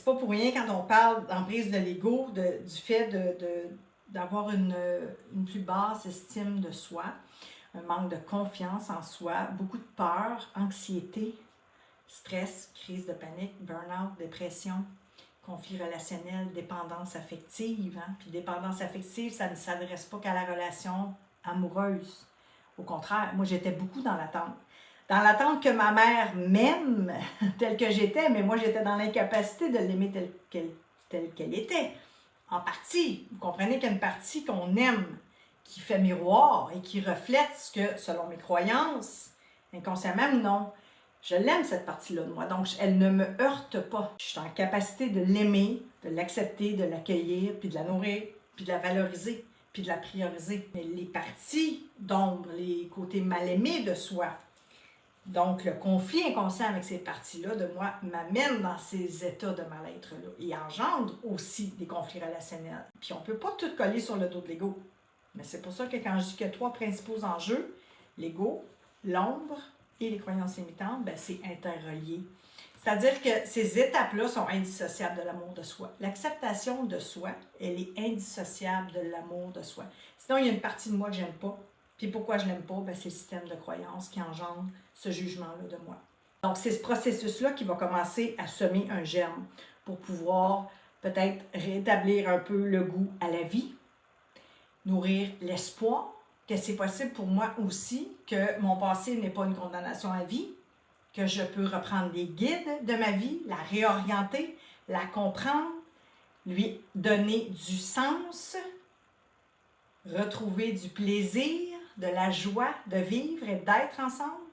pas pour rien quand on parle d'emprise de l'ego, du fait d'avoir une plus basse estime de soi, un manque de confiance en soi, beaucoup de peur, anxiété, stress, crise de panique, burn-out, dépression, conflit relationnel, dépendance affective. Hein? Puis dépendance affective, ça ne s'adresse pas qu'à la relation amoureuse. Au contraire, moi j'étais beaucoup dans l'attente. Dans l'attente que ma mère m'aime telle que j'étais, mais moi j'étais dans l'incapacité de l'aimer telle qu'elle était. En partie, vous comprenez qu'il y a une partie qu'on aime, qui fait miroir et qui reflète ce que, selon mes croyances, inconsciemment ou non, je l'aime cette partie-là de moi. Donc, elle ne me heurte pas. Je suis en capacité de l'aimer, de l'accepter, de l'accueillir, puis de la nourrir, puis de la valoriser, puis de la prioriser. Mais les parties d'ombre, les côtés mal aimés de soi, donc le conflit inconscient avec ces parties-là de moi m'amène dans ces états de mal-être-là. Il engendre aussi des conflits relationnels. Puis on ne peut pas tout coller sur le dos de l'ego. Mais c'est pour ça que quand je dis qu'il y a 3 principaux enjeux, l'ego, l'ombre et les croyances limitantes, ben c'est interrelié. C'est-à-dire que ces étapes-là sont indissociables de l'amour de soi. L'acceptation de soi, elle est indissociable de l'amour de soi. Sinon, il y a une partie de moi que j'aime pas. Puis pourquoi je l'aime pas? Ben, c'est le système de croyance qui engendre ce jugement-là de moi. Donc, c'est ce processus-là qui va commencer à semer un germe pour pouvoir peut-être rétablir un peu le goût à la vie, nourrir l'espoir que c'est possible pour moi aussi, que mon passé n'est pas une condamnation à vie, que je peux reprendre les guides de ma vie, la réorienter, la comprendre, lui donner du sens, retrouver du plaisir, de la joie de vivre et d'être ensemble.